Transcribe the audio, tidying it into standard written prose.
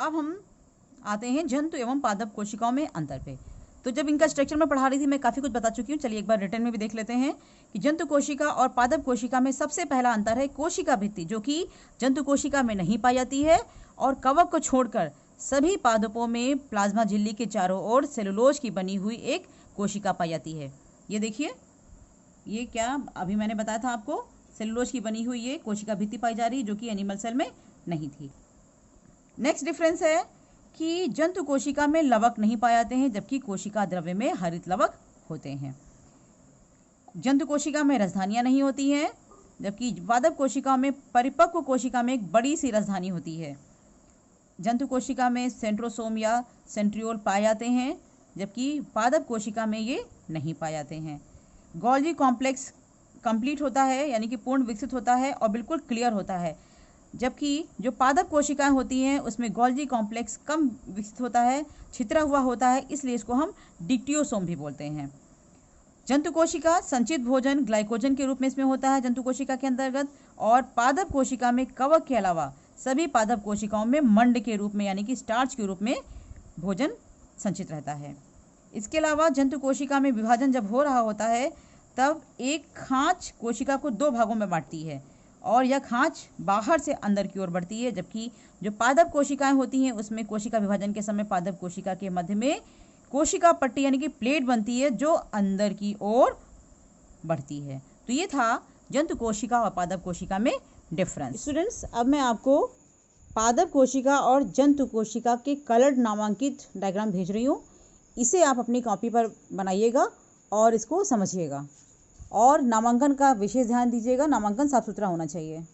अब हम आते हैं जंतु एवं पादप कोशिकाओं में अंतर पे। तो जब इनका स्ट्रक्चर में पढ़ा रही थी मैं काफ़ी कुछ बता चुकी हूँ। चलिए एक बार रिटर्न में भी देख लेते हैं कि जंतु कोशिका और पादप कोशिका में सबसे पहला अंतर है कोशिका भित्ति, जो कि जंतु कोशिका में नहीं पाई जाती है, और कवक को छोड़कर सभी पादपों में प्लाज्मा झिल्ली के चारों ओर सेलुलोज की बनी हुई एक कोशिका पाई जाती है। ये देखिए, ये क्या अभी मैंने बताया था आपको, सेलुलोज की बनी हुई ये कोशिका भित्ति पाई जा रही है, जो कि एनिमल सेल में नहीं थी। नेक्स्ट डिफरेंस है कि जंतु कोशिका में लवक नहीं पाए जाते हैं, जबकि कोशिका द्रव्य में हरित लवक होते हैं। जंतु कोशिका में राजधानियां नहीं होती हैं, जबकि पादप कोशिका में परिपक्व कोशिका में एक बड़ी सी राजधानी होती है। जंतु कोशिका में सेंट्रोसोम या सेंट्रियोल पाए जाते हैं, जबकि पादप कोशिका में ये नहीं पाए जाते हैं। गोल्जी कॉम्प्लेक्स कंप्लीट होता है, यानी कि पूर्ण विकसित होता है और बिल्कुल क्लियर होता है, जबकि जो पादप कोशिकाएं होती हैं उसमें गोल्जी कॉम्प्लेक्स कम विकसित होता है, छितरा हुआ होता है, इसलिए इसको हम डिक्टियोसोम भी बोलते हैं। जंतु कोशिका संचित भोजन ग्लाइकोजन के रूप में इसमें होता है जंतु कोशिका के अंतर्गत, और पादप कोशिका में कवक के अलावा सभी पादप कोशिकाओं में मंड के रूप में, यानी कि स्टार्च के रूप में भोजन संचित रहता है। इसके अलावा जंतु कोशिका में विभाजन जब हो रहा होता है तब एक खांच कोशिका को दो भागों में बांटती है, और यह खांच बाहर से अंदर की ओर बढ़ती है, जबकि जो पादप कोशिकाएं होती हैं उसमें कोशिका विभाजन के समय पादप कोशिका के मध्य में कोशिका पट्टी यानी कि प्लेट बनती है जो अंदर की ओर बढ़ती है। तो ये था जंतु कोशिका और पादप कोशिका में डिफरेंस। स्टूडेंट्स, अब मैं आपको पादप कोशिका और जंतु कोशिका के कलर्ड नामांकित डायग्राम भेज रही हूँ। इसे आप अपनी कॉपी पर बनाइएगा और इसको समझिएगा, और नामांकन का विशेष ध्यान दीजिएगा। नामांकन साफ सुथरा होना चाहिए।